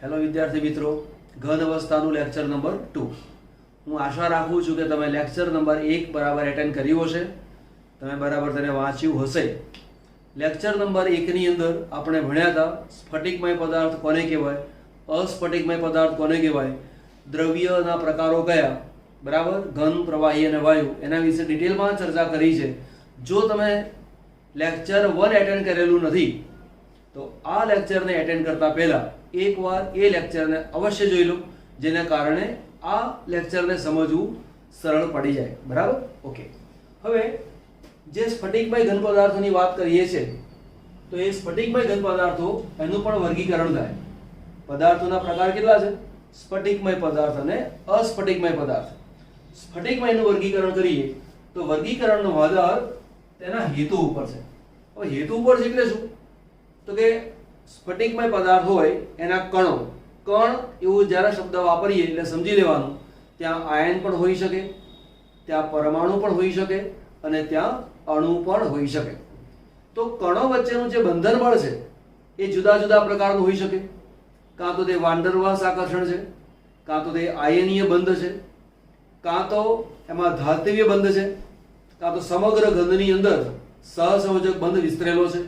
Hello વિદ્યાર્થી મિત્રો, ઘન અવસ્થાનું લેક્ચર નંબર 2. હું આશા રાખું છું કે તમે લેક્ચર નંબર 1 બરાબર એટેન્ડ કર્યું હશે, તમે બરાબર તેને વાંચ્યું હશે. લેક્ચર નંબર 1 ની અંદર આપણે ભણ્યા હતા સ્ફટિકમય પદાર્થ કોને કહેવાય, અસ્ફટિકમય પદાર્થ કોને કહેવાય, દ્રવ્યના પ્રકારો કયા, બરાબર, ઘન, પ્રવાહી અને વાયુ, એના વિશે ડિટેલમાં ચર્ચા કરી છે. જો તમે લેક્ચર 1 એટેન્ડ કરેલું નથી તો આ લેક્ચરને એટેન્ડ કરતા પહેલા એકવાર એ લેક્ચરને અવશ્ય જોઈ લો, જેના કારણે આ લેક્ચરને સમજવું સરળ પડી જાય. બરાબર, ઓકે. હવે જે સ્ફટિકમય ઘન પદાર્થોની વાત કરીએ છીએ તો એ સ્ફટિકમય ઘન પદાર્થો એનું પણ વર્ગીકરણ થાય. પદાર્થોના પ્રકાર કેટલા છે? સ્ફટિકમય પદાર્થ અને અસ્ફટિકમય પદાર્થ. સ્ફટિકમયનું વર્ગીકરણ કરીએ તો વર્ગીકરણનો આધાર તેના હેતુ ઉપર છે. હવે હેતુ ઉપર છે એટલે શું? તો કે સ્ફટિકમય પદાર્થ હોય એના કણો, કણ એવું જ્યારે શબ્દ વાપરીએ એટલે સમજી લેવાનું ત્યાં આયન પણ હોઈ શકે, ત્યાં પરમાણુ પણ હોઈ શકે અને ત્યાં અણુ પણ હોઈ શકે. તો કણો વચ્ચેનું જે બંધન બળ છે એ જુદા જુદા પ્રકારનું હોઈ શકે. કાં તો તે વાન ડર વાલ્સ આકર્ષણ છે, કાં તો તે આયનીય બંધ છે, કાં તો એમાં ધાત્વિય બંધ છે, કાં તો સમગ્ર ગંધની અંદર સહસંયોજક બંધ વિસ્તરેલો છે.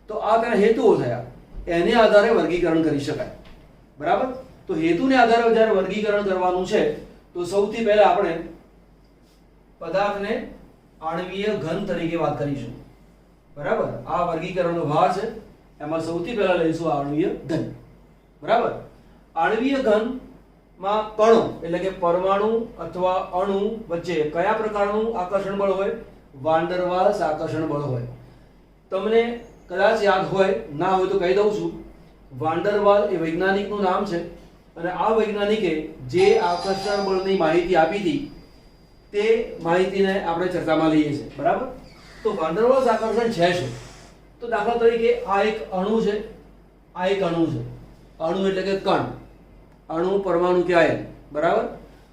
તો આ તેના હેતુઓ થયા, એને આધારે વર્ગીકરણ કરી શકાય. બરાબર, તો હેતુને આધારે જ્યારે વર્ગીકરણ કરવાનું છે તો સૌથી પહેલા આપણે પદાર્થને આણ્વીય ઘન તરીકે વાત કરીશું. બરાબર, આ વર્ગીકરણનો ભાગ છે, એમાં સૌથી પહેલા લઈશું આણ્વીય ઘન. બરાબર, આણ્વીય ઘનમાં કણો એટલે કે પરમાણુ અથવા અણુ વચ્ચે કયા પ્રકારનું આકર્ષણ બળ હોય? વાન ડર વાલ્સ આકર્ષણ બળ હોય. તમને કદાચ યાદ હોય, ના હોય તો કહી દઉં છું. વાન ડર વાલ એ વૈજ્ઞાનિકનું નામ છે અને આ વૈજ્ઞાનિકે જે આકર્ષણ બળની માહિતી આપી હતી તે માહિતીને આપણે ચર્ચામાં લઈએ છીએ. બરાબર, તો વાન ડર વાલ્સ આકર્ષણ છે શું? તો દાખલા તરીકે આ એક અણુ છે, આ એક અણુ છે. અણુ એટલે કે કણ, અણુ, પરમાણુ કે આયન. બરાબર,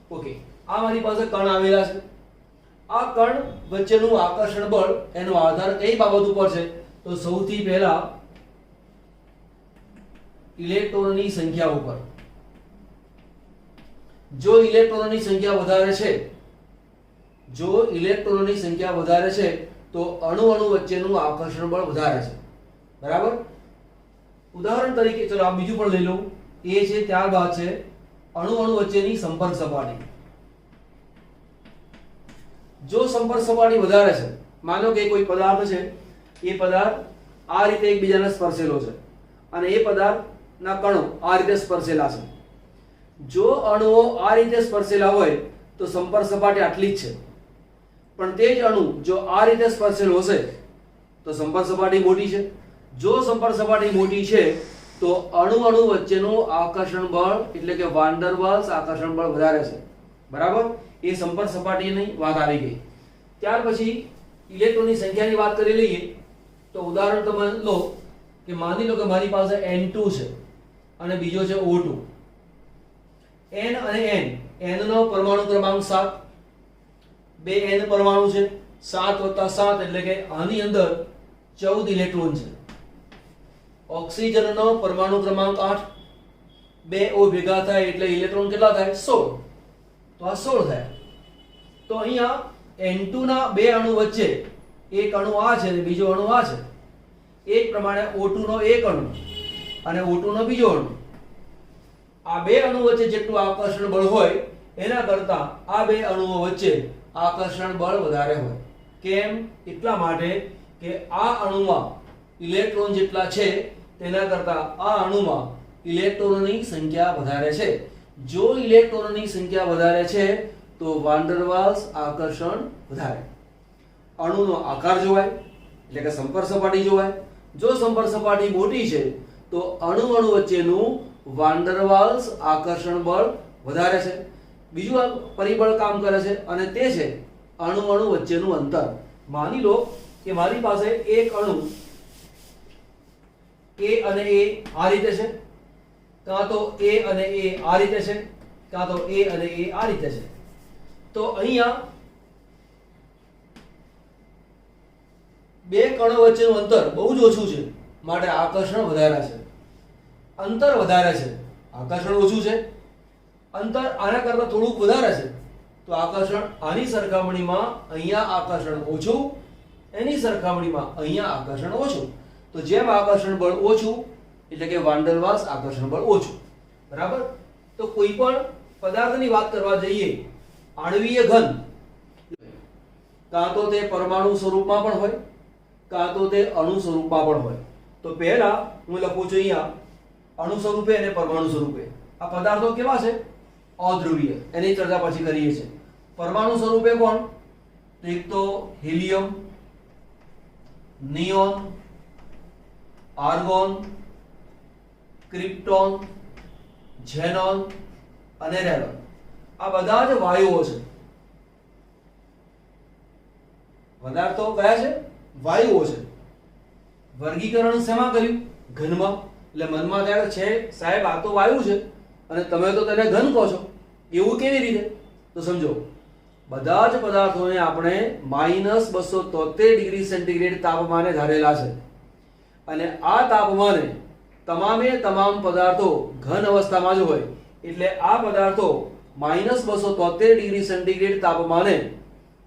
ઓકે. આ મારી પાસે કણ આવેલા છે. આ કણ વચ્ચેનું આકર્ષણ બળ એનો આધાર કઈ બાબત ઉપર છે? તો સૌથી પહેલા ઇલેક્ટ્રોનની સંખ્યા ઉપર. જો ઇલેક્ટ્રોનની સંખ્યા વધારે છે, જો ઇલેક્ટ્રોનની સંખ્યા વધારે છે તો અણુ અણુ વચ્ચેનું આકર્ષણ બળ વધારે છે. બરાબર, ઉદાહરણ તરીકે ચલો આ બીજું પણ લઈ લો. એ છે, ત્યારબાદ છે અણુ અણુ વચ્ચેની સંપર્ક સપાટી. જો સંપર્ક સપાટી વધારે છે, માનો કે કોઈ પદાર્થ છે, એ પદાર્થ આ રીતે એકબીજાને સ્પર્શેલો છે અને એ પદાર્થના કણો આ રીતે સ્પર્શેલા છે. જો અણુઓ આ રીતે સ્પર્શેલા હોય તો સંપર્ક સપાટી આટલી જ છે, પણ તે જ અણુ જો આ રીતે સ્પર્શેલો હશે તો સંપર્ક સપાટી મોટી છે. જો સંપર્ક સપાટી મોટી છે તો અણુ અણુ વચ્ચેનું આકર્ષણ બળ એટલે કે વાન ડર વાલ્સ આકર્ષણ બળ વધારે છે. બરાબર, એ સંપર્ક સપાટીની વાત આવી ગઈ. ત્યાર પછી ઇલેક્ટ્રોનની સંખ્યાની વાત કરી લઈએ. તો ઉદાહરણ તમે લો કે માની લો કે મારી પાસે N2 છે અને બીજો છે O2. N અને N નો પરમાણુ ક્રમાંક 7, બે N પરમાણુ છે, 7 + 7 એટલે કે આની અંદર 14 ઇલેક્ટ્રોન છે. ઓક્સિજનનો પરમાણુ ક્રમાંક 8, બે O ભેગા થાય એટલે ઇલેક્ટ્રોન કેટલા થાય? 16. તો આ 16 થયા. તો અહીંયા N2 ના બે અણુ વચ્ચે એક અણુ આ છે અને બીજો અણુ આ છે. એ જ પ્રમાણે O2 નો એક અણુ અને O2 નો બીજો અણુ, આ બે અણુ વચ્ચે જેટલું આકર્ષણ બળ હોય એના કરતા આ બે અણુઓ વચ્ચે આકર્ષણ બળ વધારે હોય. કેમ? એટલા માટે કે આ અણુમાં ઇલેક્ટ્રોન જેટલા છે તેના કરતા આ અણુમાં ઇલેક્ટ્રોનની સંખ્યા વધારે છે. જો ઇલેક્ટ્રોનની સંખ્યા વધારે છે તો વાન ડર વાલ્સ આકર્ષણ વધારે. અણુનો આકાર જોવાય એટલે કે સંપર્ક સપાટી જોવાય. જો સંપર્ક સપાટી મોટી છે તો અણુ અણુ વચ્ચેનું વાન ડર વાલ્સ આકર્ષણ બળ વધારે છે. બીજું પરિબળ કામ કરે છે અને તે છે અણુ અણુ વચ્ચેનું અંતર. માની લો કે મારી પાસે એક અણુ A અને A આ રીતે છે, કાં તો A અને A આ રીતે છે, કાં તો A અને A આ રીતે છે. તો અહીંયા બે કણો વચ્ચેનું અંતર બહુ જ ઓછું છે, માટે આકર્ષણ વધારે છે. અંતર વધારે છે, આકર્ષણ ઓછું છે, અંતર આના કરતાં થોડુંક વધારે છે, તો આકર્ષણ આની સરખામણીમાં અહીંયા આકર્ષણ ઓછું, એની સરખામણીમાં અહીંયા આકર્ષણ ઓછું. તો જેમ આકર્ષણ બળ ઓછું એટલે કે વાન ડેર વાલ્સ આકર્ષણ બળ ઓછું. બરાબર. તો કોઈ પણ પદાર્થની વાત કરવા જઈએ, આણ્વીય ઘન કાં તો તે પરમાણુ સ્વરૂપમાં પણ હોય, કાં તો તે અણુ સ્વરૂપમાં પણ હોય. તો પહેલા હું લખું છું અહીંયા અણુ સ્વરૂપે અને પરમાણુ સ્વરૂપે. આ પદાર્થો કેવા છે? અધ્રુવીય. એની ચર્ચા પછી કરીએ છીએ. પરમાણુ સ્વરૂપે કોણ? તો એક તો helium, neon, argon, krypton, xenon અને રેડોન. આ બધા જ વાયુઓ છે. પદાર્થો કયા છે? વાયુઓ છે. વર્ગીકરણ શેમાં કર્યું? ઘનમાં. એટલે મનમાં ત્યારે છે સાહેબ આ તો વાયુ છે અને તમે તો તેને ઘન કહો છો, એવું કેવી રીતે? તો સમજો, બધા જ પદાર્થોને આપણે -273 ડિગ્રી તાપમાને ધારેલા છે અને આ તાપમાને તમામે તમામ પદાર્થો ઘન અવસ્થામાં જ હોય. એટલે આ પદાર્થો -273 ડિગ્રી સેન્ટીગ્રેડ તાપમાને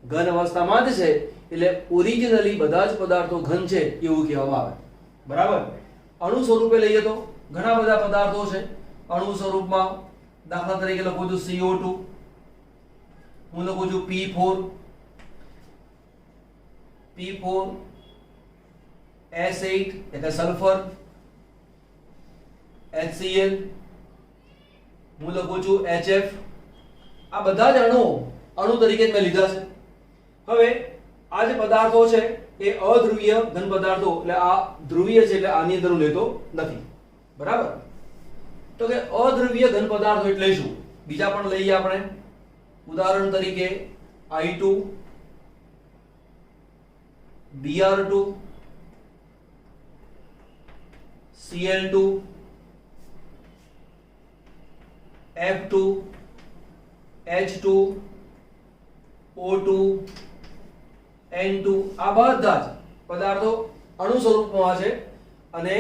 ઘન અવસ્થામાં જ છે. એટલે ઓરિજિનલી બધા જ પદાર્થો ઘન છે એવું કહેવામાં આવે. બરાબર. અણુ સ્વરૂપે લઈએ તો ઘણા બધા પદાર્થો છે અણુ સ્વરૂપમાં. દાખલા તરીકે લખું છું CO2, હું લખું છું P4, S8 એટલે સલ્ફર, HCl, હું લખું છું HF. આ બધા જ અણુ તરીકે જ મેં લીધા છે. હવે આ જે પદાર્થો છે એ અધ્રુવીય ઘન પદાર્થો, એટલે આ ધ્રુવીય છે એટલે આની અંદર હું લેતો નથી. બરાબર. તો કે અધ્રુવીય ઘન પદાર્થો એટલે શું? બીજા પણ લઈએ આપણે. ઉદાહરણ તરીકે I2, Br2, Cl2, F2, H2, O2, N2. આ બધા જ પદાર્થો અણુ સ્વરૂપમાં છે અને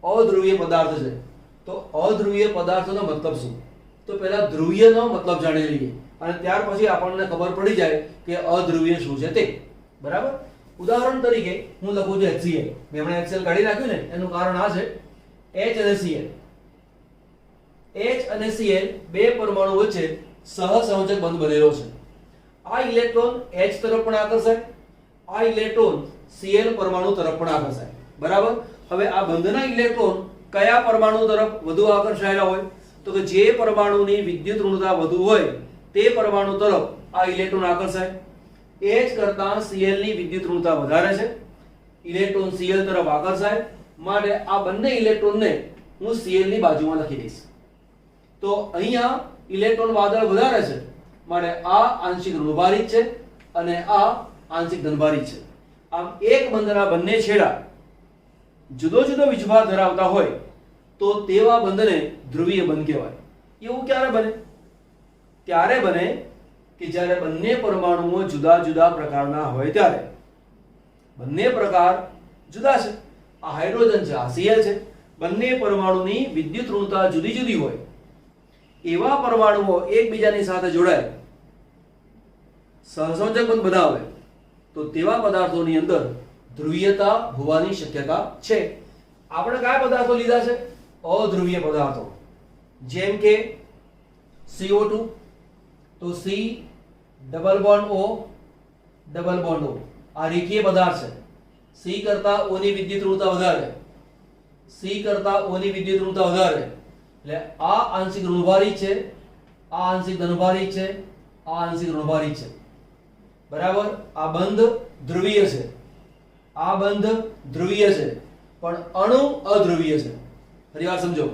અધ્રુવીય પદાર્થ છે. તો અધ્રુવીય પદાર્થોનો મતલબ શું? તો પહેલા ધ્રુવીયનો મતલબ જાણી લઈએ અને ત્યાર પછી આપણને ખબર પડી જાય કે અધ્રુવીય શું છે તે. બરાબર. ઉદાહરણ તરીકે હું લખું છું HCl. મેં હમણાં HCl કાઢી નાખ્યું ને, એનું કારણ આ છે H અને Cl. H અને Cl બે પરમાણુ વચ્ચે સહસંયોજક બંધ બનેલો છે. આ ઇલેક્ટ્રોન H તરફ પણ આકર્ષાય, આ ઇલેક્ટ્રોન Cl પરમાણુ તરફ પણ આકર્ષાય. બરાબર. હવે આ બંધના ઇલેક્ટ્રોન કયા પરમાણુ તરફ વધુ આકર્ષાયેલા હોય? તો કે જે પરમાણુની વિદ્યુત ઋણતા વધુ હોય તે પરમાણુ તરફ આ ઇલેક્ટ્રોન આકર્ષાય. H કરતાં Cl ની વિદ્યુત ઋણતા વધારે છે, ઇલેક્ટ્રોન Cl તરફ આકર્ષાય. માટે આ બંને ઇલેક્ટ્રોનને હું Cl ની બાજુમાં લખી દઈશ. તો અહીંયા ઇલેક્ટ્રોન વાદળ વધારે છે, માટે આ આંશિક ઋણભારિત છે અને આ આંશિક ધનભારિત છે. આમ એક બંધના બંને છેડા જુદો જુદો વીજભાર ધરાવતા હોય તો તેવા બંધને ધ્રુવીય બંધ કહેવાય. એવું ક્યારે બને? ત્યારે બને કે જ્યારે બંને પરમાણુઓ જુદા જુદા પ્રકારના હોય ત્યારે. બંને પ્રકાર જુદા છે. આ હાઇડ્રોજન છે, આ Cl છે. બંને પરમાણુની વિદ્યુત ઋણતા જુદી જુદી હોય. એવા પરમાણુઓ એકબીજાની સાથે જોડાય, સહસંયોજક બંધ બનાવે તો તેવા પદાર્થોની અંદર ધ્રુવીયતા હોવાની શક્યતા છે. આપણે કયા પદાર્થો લીધા છે? અધ્રુવીય પદાર્થો. જેમ કે CO2, તો C double bond O double bond O. આ રેખીય પદાર્થ છે. C કરતા O ની વિદ્યુત ઋણતા વધારે, C કરતા O ની વિદ્યુત ઋણતા વધારે. એટલે આ આંશિક ઋણભારિત છે, આ આંશિક ધનભારિત છે, આ આંશિક ઋણભારિત છે. બરાબર. આ બંધ ધ્રુવીય છે, આ બંધ ધ્રુવીય છે, પણ અણુ અધ્રુવીય છે. ફરી વાર સમજો.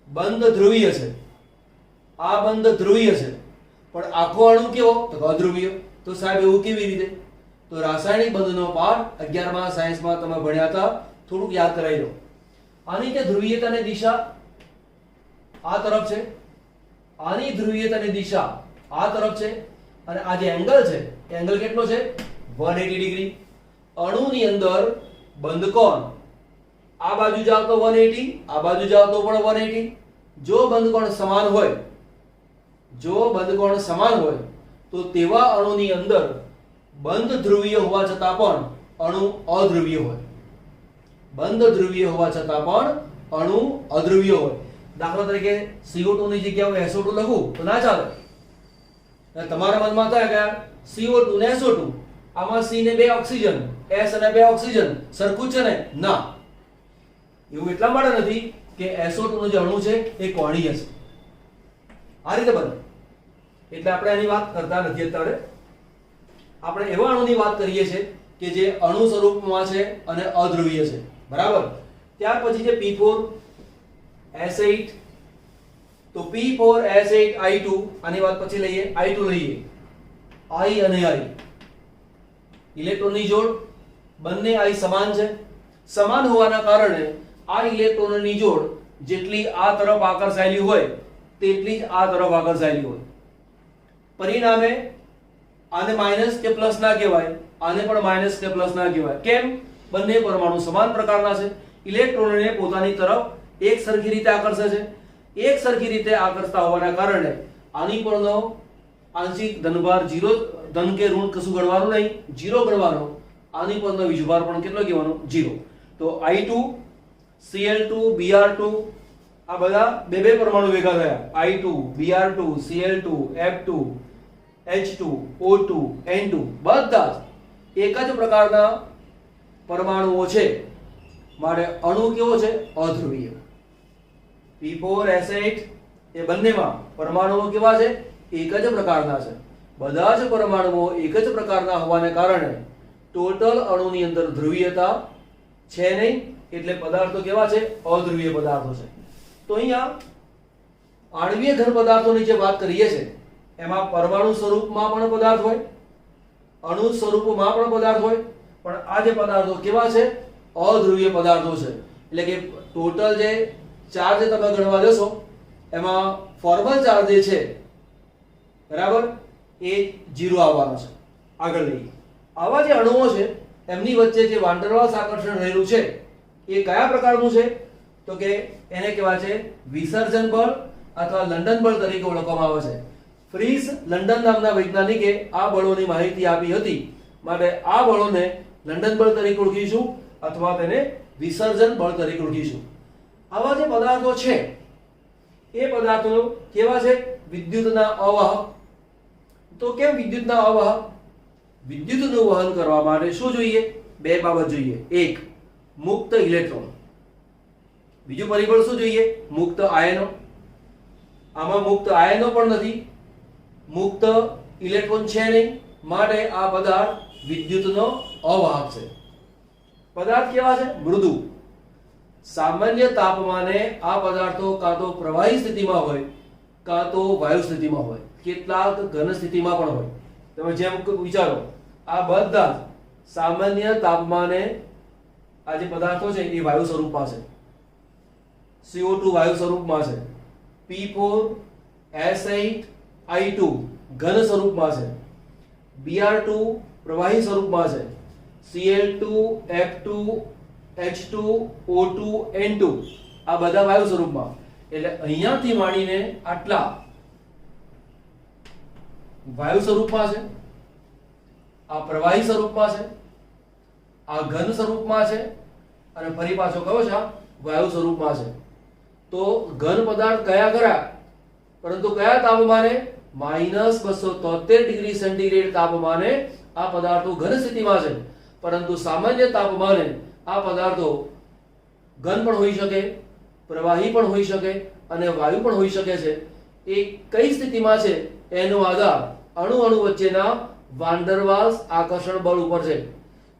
બંધ ધ્રુવીય છે, આ બંધ ધ્રુવીય છે, પણ આખો અણુ કેવો? તો અધ્રુવીય. તો સાહેબ એવું કેવી રીતે? તો રાસાયણિક બંધનો પાઠ 11મા સાયન્સમાં તમે ભણ્યા હતા, થોડુંક યાદ કરાવી લો. આની કે ધ્રુવીયતાની દિશા આ તરફ છે, આની ધ્રુવીયતાની દિશા આ તરફ છે અને આ જે એંગલ છે એ એંગલ કેટલો છે? 180 ડિગ્રી. અણુની અંદર બંધ કોણ? આ બાજુ જાવ તો 180, આ બાજુ જાવ તો પણ 180. જો બંધકોણ સમાન હોય, જો બંધકોણ સમાન હોય તો તેવા અણુની અંદર બંધ ધ્રુવીય હોવા છતાં પણ અણુ અધ્રુવીય હોય. બંધ ધ્રુવીય હોવા છતાં પણ અણુ અધ્રુવીય હોય. દાખલા તરીકે CO2 ની જગ્યાએ SO2 લખું તો ના ચાલે. તમારા મનમાં થાય કે CO2 ને SO2, આમાં C ને 2 ઓક્સિજન, S અને 2 ઓક્સિજન સરખું છે ને? ના, એવું એટલા માટે નથી કે SO2 નો જે અણુ છે એ કોણીય છે. આ રીતે બને. એટલે આપણે એની વાત કરતા નથી અત્યારે. આપણે એવા અણુની વાત કરીએ છીએ કે જે અણુ સ્વરૂપમાં છે અને અધ્રુવીય છે. બરાબર. ત્યાર પછી છે P4S8. તો P4S8I2, આની વાત પછી લઈએ. I2 લઈએ. I અને I ઇલેક્ટ્રોનની જોડ, બંને I સમાન છે. સમાન હોવાના કારણે આ ઇલેક્ટ્રોનની જોડ જેટલી આ તરફ આકર્ષાયેલી હોય તેટલી જ આ તરફ આકર્ષાયેલી હોય. પરિણામે આને માઈનસ કે પ્લસ ના કહેવાય, આને પણ માઈનસ કે પ્લસ ના કહેવાય. કેમ? બંને પરમાણુ સમાન પ્રકારના છે. ઇલેક્ટ્રોનને પોતાની તરફ એક સરખી રીતે આકર્ષે છે. એક સરખી રીતે આકર્ષતા હોવાના કારણે આની પરનો આંશિક ધનભાર 0, ધન કે ઋણ કશું ગણવાનું નહીં, 0 ગણવાનો. આની પરનો વીજભાર પણ કેટલો કહેવાનો? 0. તો I2, Cl2, Br2, આ બધા બે પરમાણુ ભેગા થયા. I2, Br2, Cl2, F2, H2, O2, N2 બધા જ એક જ પ્રકારના પરમાણુઓ છે. માટે અણુ કેવો છે? અધ્રુવીય. P4S8 એ બંનેમાં પરમાણુઓ કેવા છે? એક જ પ્રકારના છે. બધા જ પરમાણુઓ એક જ પ્રકારના હોવાને કારણે ટોટલ અણુની અંદર ધ્રુવીયતા છે નહીં. એટલે પદાર્થો કેવા છે? અધ્રુવીય પદાર્થો છે. તો અહીંયા આણ્વીય ઘન પદાર્થોની જે વાત કરીએ છીએ એમાં પરમાણુ સ્વરૂપમાં પણ પદાર્થ હોય, અણુ સ્વરૂપમાં પણ પદાર્થ હોય, પણ આ જે પદાર્થો કેવા છે? અધ્રુવીય પદાર્થો છે. એટલે કે ટોટલ જે ચાર્જ તમે ગણવા જશો એમાં ફોર્મલ ચાર્જ જે છે, બરાબર, એ 0 આવવાનો છે. આગળ લઈએ. આવા જે અણુઓ છે એમની વચ્ચે જે વાન ડેર વાલ્સ આકર્ષણ રહેલું છે એ કયા પ્રકારનું છે? તો કે એને કહેવાય છે વિસર્જન બળ અથવા લંડન બળ તરીકે ઓળખવામાં આવે છે. ફ્રીસ લંડન નામના વૈજ્ઞાનિકે આ બળોની માહિતી આપી હતી. માટે આ બળોને લંડન બળ તરીકે ઓળખીશું અથવા તેને વિસર્જન બળ તરીકે ઓળખીશું. આવા જે પદાર્થો છે એ પદાર્થો કેવા છે? વિદ્યુતના અવાહક. તો કેમ વિદ્યુતના અવાહક? વિદ્યુતનું વહન કરવા માટે શું જોઈએ? બે બાબત જોઈએ. એક, મુક્ત ઇલેક્ટ્રોન. બીજું પરિબળ શું જોઈએ? મુક્ત આયનો. આમાં મુક્ત આયનો પણ નથી, મુક્ત ઇલેક્ટ્રોન છે નહીં. માટે આ પદાર્થ વિદ્યુતનો અવાહક છે. પદાર્થ કેવા છે? મૃદુ. સામાન્ય તાપમાને આ પદાર્થો કાં તો પ્રવાહી સ્થિતિમાં હોય કાં તો વાયુ સ્થિતિમાં હોય, કેટલાક ઘન સ્થિતિમાં પણ હોય. તમે જેમ વિચારો, આ બધા સામાન્ય તાપમાને આ જે પદાર્થો છે એ વાયુ સ્વરૂપમાં છે. CO2 વાયુ સ્વરૂપમાં છે. P4S8I2 ઘન સ્વરૂપમાં છે. Br2 પ્રવાહી સ્વરૂપમાં છે. Cl2, F2, H2, O2, N2 આ બધા વાયુ સ્વરૂપમાં. એટલે અહીંયાથી માંડીને આટલા વાયુ સ્વરૂપમાં છે, આ પ્રવાહી સ્વરૂપમાં છે, આ ઘન સ્વરૂપમાં છે અને ફરી પાછો કયો છે? વાયુ સ્વરૂપમાં છે. તો ઘન પદાર્થ કયા ખરા? પરંતુ કયા તાપમાને? -273 ડિગ્રી સેન્ટીગ્રેડ તાપમાને આ પદાર્થો ઘન સ્થિતિમાં છે. પરંતુ સામાન્ય તાપમાને આ પદાર્થો ઘન પણ હોઈ શકે, પ્રવાહી પણ હોઈ શકે અને વાયુ પણ હોઈ શકે છે. એ કઈ સ્થિતિમાં છે એનો આધાર અણુ વચ્ચેના વાન ડેર વાલ્સ આકર્ષણ બળ ઉપર છે.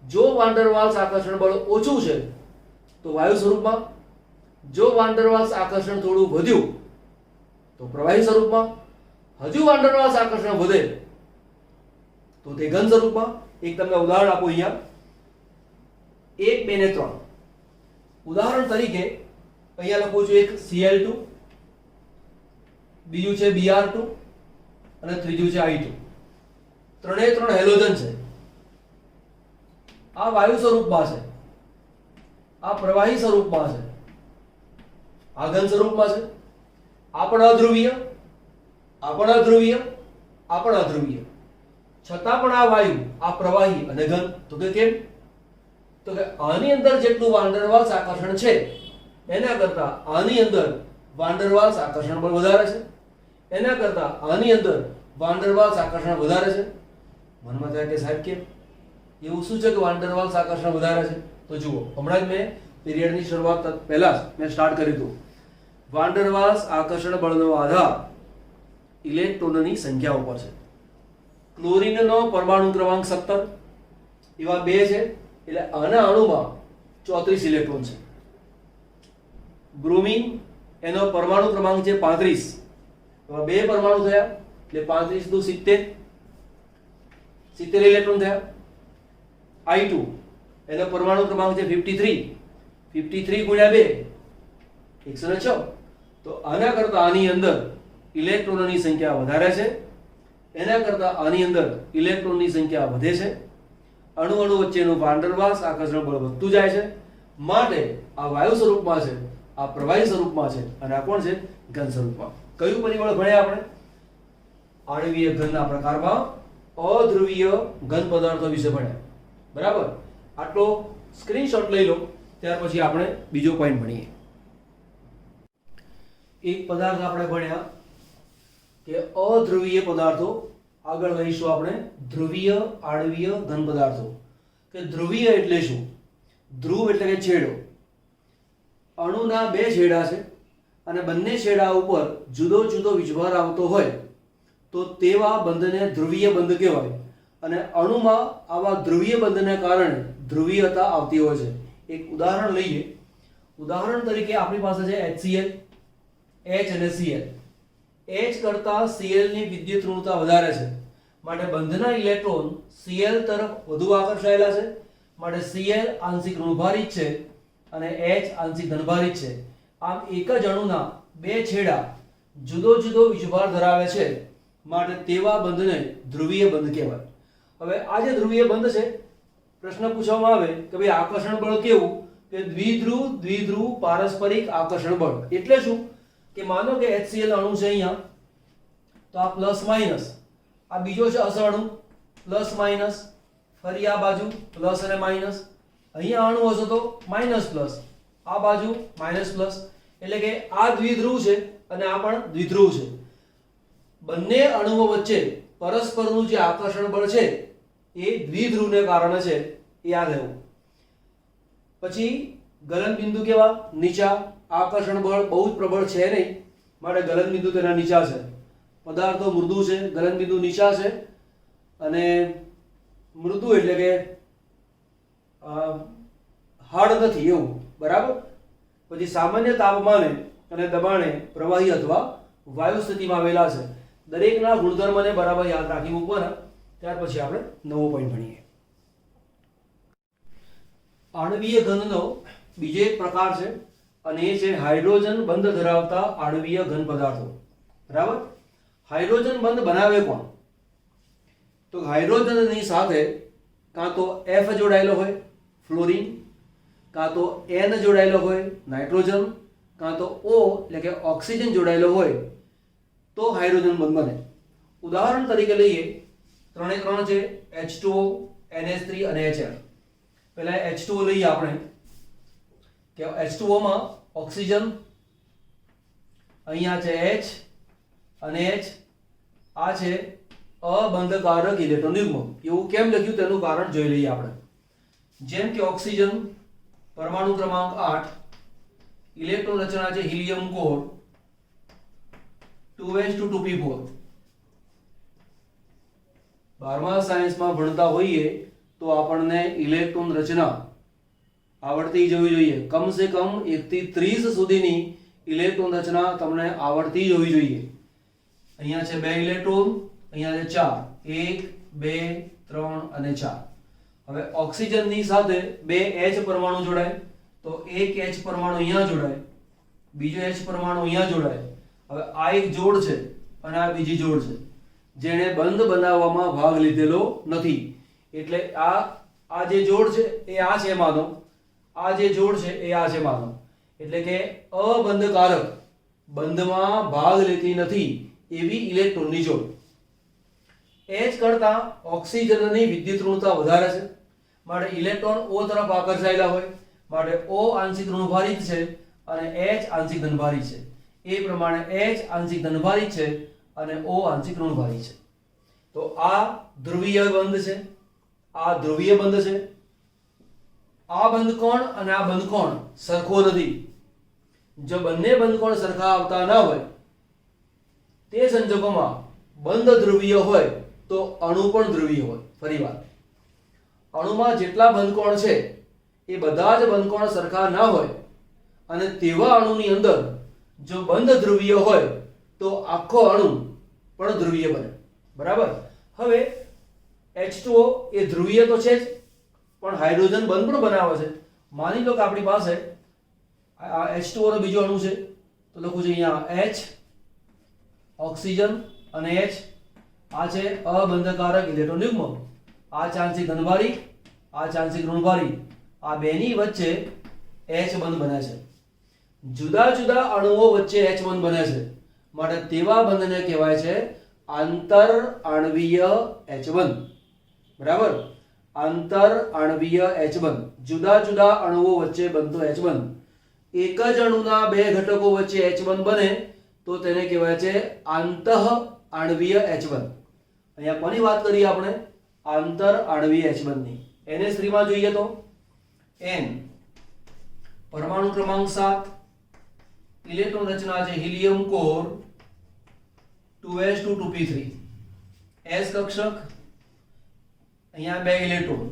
જો વાન ડેર વાલ્સ આકર્ષણ બળ ઓછું છે તો વાયુ સ્વરૂપમાં, જો વાન ડેર વાલ્સ આકર્ષણ થોડું વધ્યું તો પ્રવાહી સ્વરૂપમાં, હજુ વાન ડેર વાલ્સ આકર્ષણ વધે તો તે ઘન સ્વરૂપમાં. એક તમને ઉદાહરણ આપું અહીંયા, 1, 2 ને 3. ઉદાહરણ તરીકે અહીંયા લખું છું એક Cl2, બીજું છે Br2 અને ત્રીજું છે I2. ત્રણે ત્રણ હેલોજન છે. આ વાયુ સ્વરૂપમાં છે, આ પ્રવાહી સ્વરૂપમાં છે, આ ઘન સ્વરૂપમાં છે. આ પણ અધ્રુવીય, આ પણ અધ્રુવીય, આ પણ અધ્રુવીય, છતાં પણ આ વાયુ, આ પ્રવાહી અને ઘન. તો કે કેમ? તો કે આની અંદર જેટલું વાન ડર વાલ્સ આકર્ષણ છે એના કરતા આની અંદર વાન ડર વાલ્સ આકર્ષણ બળ વધારે છે, એના કરતા આની અંદર વાન ડર વાલ્સ આકર્ષણ વધારે છે. મનમાં થાય કે સાહેબ કેમ એવું શું છે કે વાન ડર વાલ્સ આકર્ષણ વધારે છે? તો જુઓ, હમણાં જ મેં પીરિયડની શરૂઆત પહેલા જ મેં સ્ટાર્ટ કર્યું હતું. વાન ડર વાલ્સ આકર્ષણ બળનો આધાર ઇલેક્ટ્રોનની સંખ્યા ઉપર છે. ક્લોરીનનો પરમાણુ ક્રમાંક 17, એવા બે છે એટલે આના અણુમાં 34 ઇલેક્ટ્રોન છે. બ્રોમિન એનો પરમાણુ ક્રમાંક છે 35, એવા બે પરમાણુ થયા એટલે 35 દુ 70, 70 ઇલેક્ટ્રોન થયા. I2 એનો પરમાણુ ક્રમાંક છે 53, 53 ગુણ્યા 2 106. તો આના કરતા આની અંદર ઇલેક્ટ્રોનની સંખ્યા વધારે છે, એના કરતા આની અંદર ઇલેક્ટ્રોનની સંખ્યા વધે છે. અણુ અણુ વચ્ચેનું વાન ડર વાલ્સ આકર્ષણ બળ વધતું જાય છે. માટે આ વાયુ સ્વરૂપમાં છે, આ પ્રવાહી સ્વરૂપમાં છે અને આ કોણ છે? ઘન સ્વરૂપમાં. કયું પરિબળ ભણ્યા આપણે? આણ્વીય ઘનના પ્રકારમાં અધ્રુવીય ઘન પદાર્થો વિશે ભણ્યા. બરાબર? આટલો સ્ક્રીનશોટ લઈ લો, ત્યાર પછી આપણે બીજો પોઈન્ટ ભણીએ. એક પદાર્થ આપણે ભણ્યા કે અધ્રુવીય પદાર્થો. આગળ લઈશું આપણે ધ્રુવીય આણ્વીય ઘન પદાર્થો. કે ધ્રુવીય એટલે શું? ધ્રુવ એટલે કે છેડો. અણુના બે છેડા છે અને બંને છેડા ઉપર જુદો જુદો વીજભાર આવતો હોય તો તેવા બંધને ધ્રુવીય બંધ કહેવાય. અને અણુમાં આવા ધ્રુવીય બંધને કારણે ધ્રુવીયતા આવતી હોય છે. એક ઉદાહરણ લઈએ. ઉદાહરણ તરીકે આપણી પાસે છે HCl, H અને Cl. H કરતા Cl ની વિદ્યુત ઋણતા વધારે છે, માટે બંધના ઇલેક્ટ્રોન Cl તરફ વધુ આકર્ષાયેલા છે. માટે Cl આંશિક ઋણભારિત છે અને H આંશિક ધનભારિત છે. આમ એક જ અણુના બે છેડા જુદો જુદો વીજભાર ધરાવે છે, માટે તેવા બંધને ધ્રુવીય બંધ કહેવાય. હવે આ જે ધ્રુવીય બંધ છે, પ્રશ્ન પૂછવામાં આવે કે ભાઈ આકર્ષણ બળ કેવું? કે દ્વિધ્રુવ દ્વિધ્રુવ પારસ્પરિક આકર્ષણ બળ. એટલે શું? કે માનો કે HCl અણુ છે અહીંયા, તો આ પ્લસ માઇનસ, આ બીજો છે અસરણુ પ્લસ માઇનસ, ફરી આ બાજુ પ્લસ અને માઇનસ, અહીંયા અણુ હશે તો માઇનસ પ્લસ, આ બાજુ માઇનસ પ્લસ. એટલે કે આ દ્વિધ્રુવ છે અને આ પણ દ્વિધ્રુવ છે. બંને અણુઓ વચ્ચે પરસ્પરનું જે આકર્ષણ બળ છે એ દ્વિધ્રુવને કારણે છે, એ યાદ રહેવું. પછી ગલન બિંદુ કેવા? નીચા. આકર્ષણ બળ બહુ જ પ્રબળ છે નહીં, માટે ગલન બિંદુ તેના નીચા છે. પદાર્થો મૃદુ છે, ગલન બિંદુ નીચા છે. અને મૃદુ એટલે કે હાર્ડ નથી એવું. બરાબર? પછી સામાન્ય તાપમાને અને દબાણે પ્રવાહી અથવા વાયુ સ્થિતિમાં આવેલા છે. દરેકના ગુણધર્મને બરાબર યાદ રાખી મૂકવાના. ત્યાર પછી આપણે નવો પોઈન્ટ ભણીએ. આણ્વીય ઘનનો બીજો એક પ્રકાર છે અને એ છે હાઇડ્રોજન બંધ ધરાવતા આણ્વીય ઘન પદાર્થો. બરાબર? હાઇડ્રોજન બંધ બનાવે કોણ? તો હાઇડ્રોજનની સાથે કાં તો F જોડાયેલો હોય ફ્લોરિન, કાં તો N જોડાયેલો હોય નાઇટ્રોજન, કાં તો O એટલે કે ઓક્સિજન જોડાયેલો હોય તો હાઇડ્રોજન બંધ બને. ઉદાહરણ તરીકે લઈએ, ત્રણે ત્રણ છે H2O, NH3 અને HF. પહેલા H2O લઈએ આપણે કે H2O માં ઓક્સિજન, અહીંયા છે H અને H, આ છે અબંધકારક ઇલેક્ટ્રોન યુગ્મ. એવું કેમ લખ્યું તેનું કારણ જોઈ લઈએ આપણે. જેમ કે ઓક્સિજન પરમાણુ ક્રમાંક 8, ઇલેક્ટ્રોન રચના છે હિલિયમ કોર 2s2p4. 12મા સાયન્સમાં ભણતા હોઈએ તો આપણને ઇલેક્ટ્રોન રચના આવડતી જ હોવી જોઈએ. કમસે કમ 1 થી 30 સુધીની ઇલેક્ટ્રોન રચના તમને આવડતી જ હોવી જોઈએ. અહીંયા છે 2 ઇલેક્ટ્રોન, અહીંયા છે 4, 1 2 3 અને 4. હવે ઓક્સિજનની સાથે 2 H પરમાણુ જોડાય તો એક H પરમાણુ અહીંયા જોડાય, બીજો H પરમાણુ અહીંયા જોડાય. હવે આ એક જોડ છે અને આ બીજી જોડ છે જેણે બંધ બનાવવામાં ભાગ લીધેલો નથી. એટલે આ જે જોડ છે એ આ છે માનો, આ જે જોડ છે એ આ છે માનો. એટલે કે અબંધકારક બંધમાં ભાગ લેતી નથી એવી ઇલેક્ટ્રોનની જોડ. H કરતા ઓક્સિજનની વિદ્યુત ઋણતા વધારે છે માટે ઇલેક્ટ્રોન O તરફ આકર્ષાયેલા હોય માટે O આંશિક ઋણભારિત છે અને H આંશિક ધનભારિત છે. એ પ્રમાણે H આંશિક ધનભારિત છે અને O આંશિક ઋણભારિત છે. તો આ ધ્રુવીય બંધ છે, આ ધ્રુવીય બંધ છે. આ બંધકોણ અને આ બંધકોણ સરખો નથી. જો બંને બંધકોણ સરખા આવતા ન હોય તે સંજોગોમાં બંધ ધ્રુવીય હોય તો અણુ પણ ધ્રુવીય હોય. ફરીવાર, અણુમાં જેટલા બંધકોણ છે એ બધા જ બંધકોણ સરખા ના હોય અને તેવા અણુની અંદર જો બંધ ધ્રુવીય હોય તો આખો અણુ પણ ધ્રુવીય બને. બરાબર. હવે H2O એ ધ્રુવીય તો છે જ, પણ હાઇડ્રોજન બંધ પણ બનાવે છે. માની લો કે આપણી પાસે આ H2O નો બીજો અણુ છે, તો લખું છું અહીંયા H, ઓક્સિજન અને H. આ છે અબંધકારક ઇલેક્ટ્રોન યુગ્મ. આ આંશિક ધનભારી, આ આંશિક ઋણભારી. આ બેની વચ્ચે H બંધ બને છે. જુદા જુદા અણુઓ વચ્ચે H બંધ બને છે માટે તેવા બંધને કહેવાય છે આંતર આણ્વીય H બંધ. બરાબર. આંતર આણ્વીય H બંધ, જુદા જુદા અણુઓ વચ્ચે બનતો H બંધ. એક જ અણુના બે ઘટકો વચ્ચે H બંધ બને તો તેને કહેવાય છે આંતઃ આણ્વીય H બંધ. અહીંયા કોની વાત કરીએ આપણે? આંતર આણ્વીય H બંધની. NH3 માં જોઈએ તો N પરમાણુ ક્રમાંક 7, ઇલેક્ટ્રોન રચના છે helium core 2s2 2p3. S કક્ષક, અહીંયા બે ઇલેક્ટ્રોન,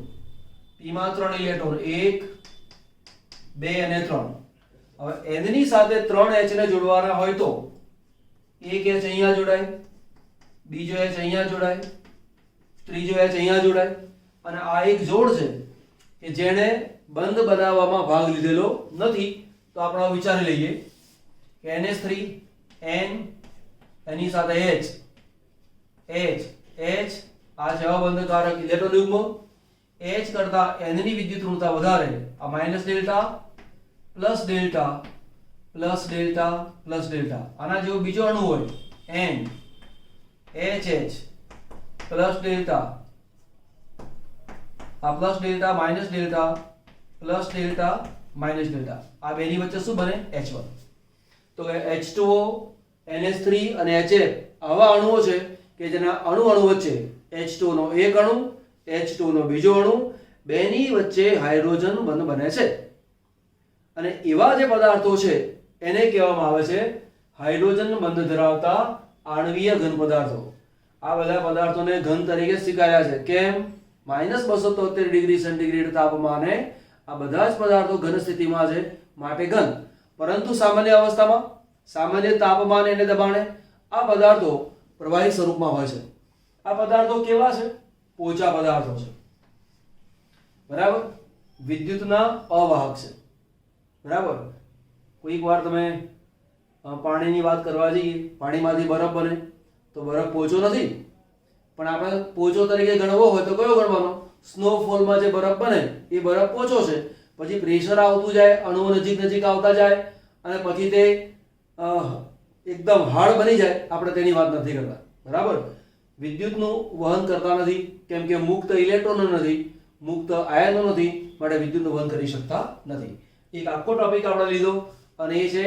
p માં 3 ઇલેક્ટ્રોન, 1 2 અને 3. હવે n ની સાથે 3h ને જોડવાના હોય તો એક h અહીંયા જોડાય, બીજો h અહીંયા જોડાય, ત્રીજો h અહીંયા જોડાય અને આ એક જોડ છે કે જેણે બંધ બનાવવામાં ભાગ લીધેલો નથી. તો આપણે વિચારી લઈએ કે NH3 N એની સાથે H H H આ છે અબંધકારક ઇલેક્ટ્રોન યુગ્મ. H કરતા N ની વિદ્યુત ઋણતા વધારે, આ minus delta plus delta plus delta plus delta. આના જેવો બીજો અણુ હોય N HH પ્લસ ડેલ્ટા, આ plus delta minus delta plus delta minus delta. આ બેની વચ્ચે શું બને? H1. તો કે H2O, NH3 અને HF આવા અણુઓ છે કે જેના અણુ અણુ વચ્ચે H2O નો એક અણુ, H2O નો બીજો અણુ, બેની વચ્ચે હાઇડ્રોજન બંધ બને છે. અને એવા જે પદાર્થો છે એને કહેવામાં આવે છે હાઇડ્રોજન બંધ ધરાવતા આણ્વીય ઘન પદાર્થો. આ બધા પદાર્થોને ઘન તરીકે સ્વીકાર્યા છે. કેમ? -273 ડિગ્રી સેન્ટીગ્રેડ તાપમાને આ બધા જ પદાર્થો ઘન સ્થિતિમાં છે માટે ઘન. પરંતુ સામાન્ય અવસ્થામાં, સામાન્ય તાપમાને અને દબાણે આ પદાર્થો પ્રવાહી સ્વરૂપમાં હોય છે. આ પદાર્થો કેવા છે? પોચા પદાર્થો છે. બરાબર. વિદ્યુતના અવાહક છે. બરાબર. કોઈક વાર તમે પાણીની વાત કરવા જઈએ, પાણીમાંથી બરફ બને તો બરફ પોચો નથી, પણ આપણે પોચો તરીકે ગણવો હોય તો કયો ગણવાનો? સ્નોફોલમાં જે બરફ બને એ બરફ પોચો છે. પછી પ્રેશર આવતું જાય, અણુઓ નજીક નજીક આવતા જાય અને પછી તે એકદમ હાર્ડ બની જાય, આપણે તેની વાત નથી કરતા. બરાબર. વિદ્યુતનું વહન કરતા નથી કેમ કે મુક્ત ઇલેક્ટ્રોનો નથી, મુક્ત આયનો નથી, માટે વિદ્યુતનું વહન કરી શકતા નથી. એક આખો ટોપિક આપણે લીધો અને એ છે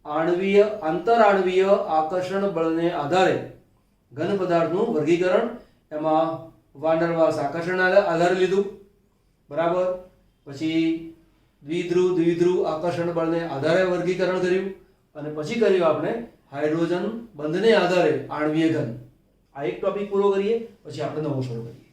આણ્વીય આંતરઆણ્વીય આકર્ષણ બળને આધારે ઘન પદાર્થનું વર્ગીકરણ. એમાં વાન ડર વાલ્સ આકર્ષણ આધારે લીધું. બરાબર. પછી દ્વિધ્રુવ દ્વિધ્રુવ આકર્ષણ બળને આધારે વર્ગીકરણ કર્યું અને પછી કર્યું આપણે હાઇડ્રોજન બંધને આધારે આણ્વીય ઘન. આ એક ટોપિક પૂરો કરીએ પછી આપણે નવો શરૂ કરીએ.